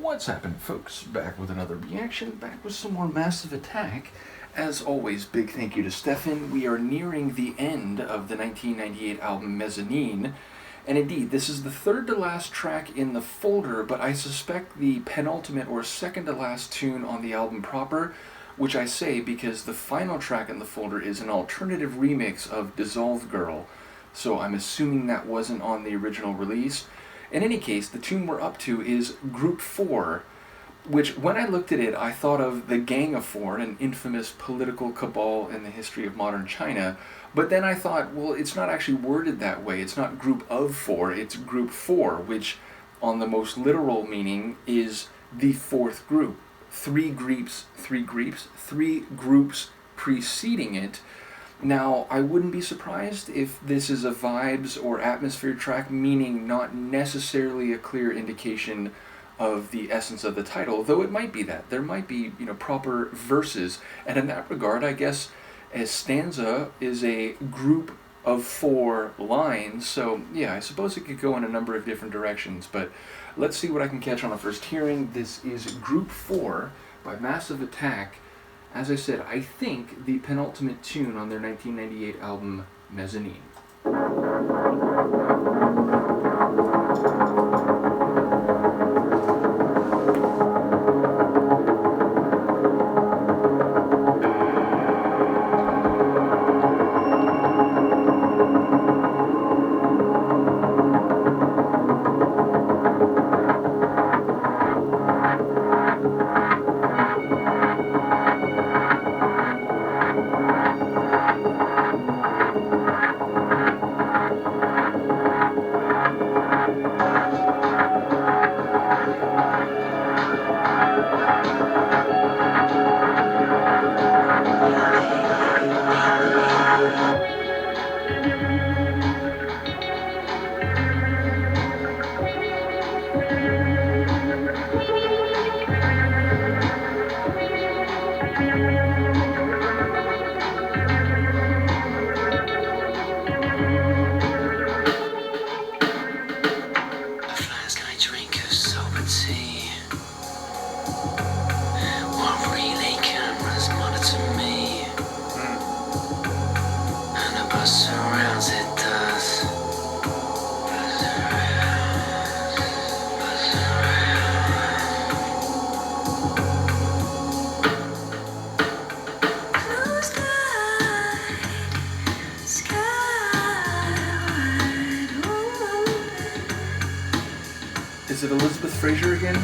What's happening, folks? Back with another reaction, back with some more Massive Attack. As always, big thank you to Stefan. We are nearing the end of the 1998 album Mezzanine, and indeed, this is the third to last track in the folder, but I suspect the penultimate or second to last tune on the album proper, which I say because the final track in the folder is an alternative remix of Dissolve Girl, so I'm assuming that wasn't on the original release. In any case, the tune we're up to is Group 4, which when I looked at it, I thought of the Gang of Four, an infamous political cabal in the history of modern China. But then I thought, well, it's not actually worded that way. It's not Group of Four, it's Group 4, which on the most literal meaning is the fourth group. Three groups preceding it. Now, I wouldn't be surprised if this is a vibes or atmosphere track, meaning not necessarily a clear indication of the essence of the title, though it might be that. There might be, proper verses, and in that regard, I guess a stanza is a group of 4 lines, so yeah, I suppose it could go in a number of different directions, but let's see what I can catch on a first hearing. This is Group 4 by Massive Attack. As I said, I think the penultimate tune on their 1998 album, Mezzanine. Is it Elizabeth Fraser again?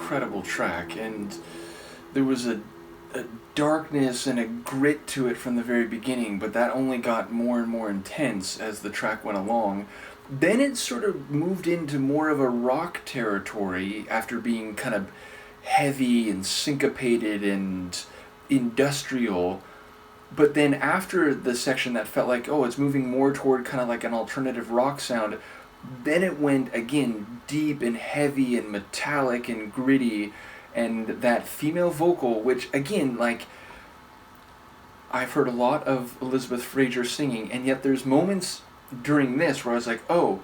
incredible track, and there was a darkness and a grit to it from the very beginning, but that only got more and more intense as the track went along. Then it sort of moved into more of a rock territory after being kind of heavy and syncopated and industrial. But then after the section that felt like, oh, it's moving more toward kind of like an alternative rock sound, then it went again deep and heavy and metallic and gritty, and that female vocal, which again, like, I've heard a lot of Elizabeth Fraser singing, and yet there's moments during this where I was like, oh,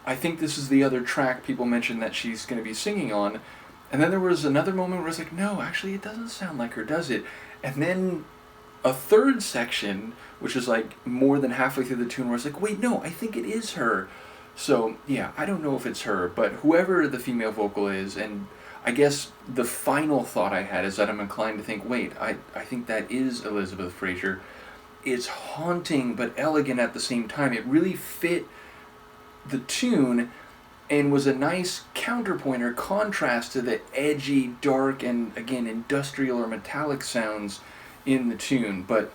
I think this is the other track people mentioned that she's going to be singing on. And then there was another moment where I was like, no, actually it doesn't sound like her, does it? And then a third section, which is like more than halfway through the tune, where I was like, wait, no, I think it is her. So yeah, I don't know if it's her, but whoever the female vocal is, and I guess the final thought I had is that I'm inclined to think, wait, I think that is Elizabeth Fraser. It's haunting but elegant at the same time. It really fit the tune and was a nice counterpoint or contrast to the edgy, dark, and again, industrial or metallic sounds in the tune. But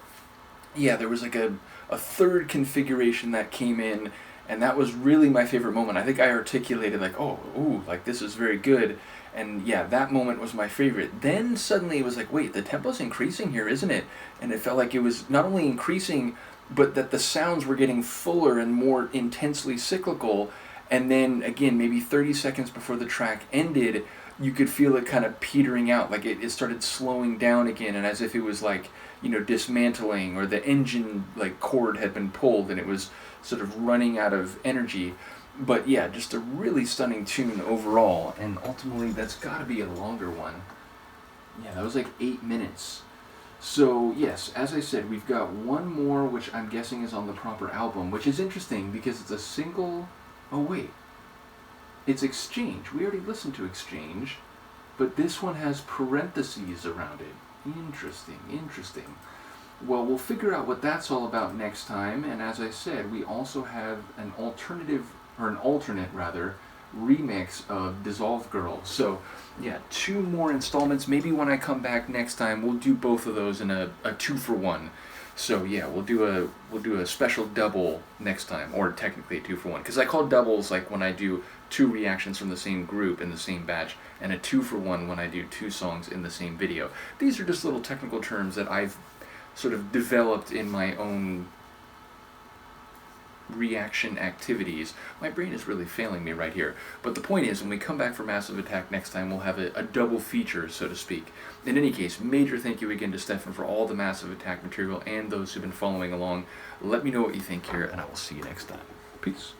yeah, there was like a third configuration that came in, and that was really my favorite moment. I think I articulated like, oh, ooh, like this is very good. And yeah, that moment was my favorite. Then suddenly it was like, wait, the tempo's increasing here, isn't it? And it felt like it was not only increasing, but that the sounds were getting fuller and more intensely cyclical. And then again, maybe 30 seconds before the track ended, you could feel it kind of petering out, like it started slowing down again, and as if it was like, you know, dismantling, or the engine like cord had been pulled and it was sort of running out of energy. But yeah, just a really stunning tune overall, and ultimately that's got to be a longer one. Yeah, that was like 8 minutes. So yes, as I said, we've got one more, which I'm guessing is on the proper album, which is interesting because it's a single. Oh wait, it's Exchange. We already listened to Exchange, but this one has parentheses around it. Interesting, interesting. Well, we'll figure out what that's all about next time, and as I said, we also have an alternate remix of Dissolve Girl. So yeah, 2 more installments. Maybe when I come back next time, we'll do both of those in a 2-for-1. So yeah, we'll do a special double next time, or technically a 2-for-1, because I call doubles like when I do 2 reactions from the same group in the same batch, and a 2-for-1 when I do 2 songs in the same video. These are just little technical terms that I've sort of developed in my own reaction activities. My brain is really failing me right here. But the point is, when we come back for Massive Attack next time, we'll have a double feature, so to speak. In any case, major thank you again to Stefan for all the Massive Attack material and those who've been following along. Let me know what you think here, and I will see you next time. Peace.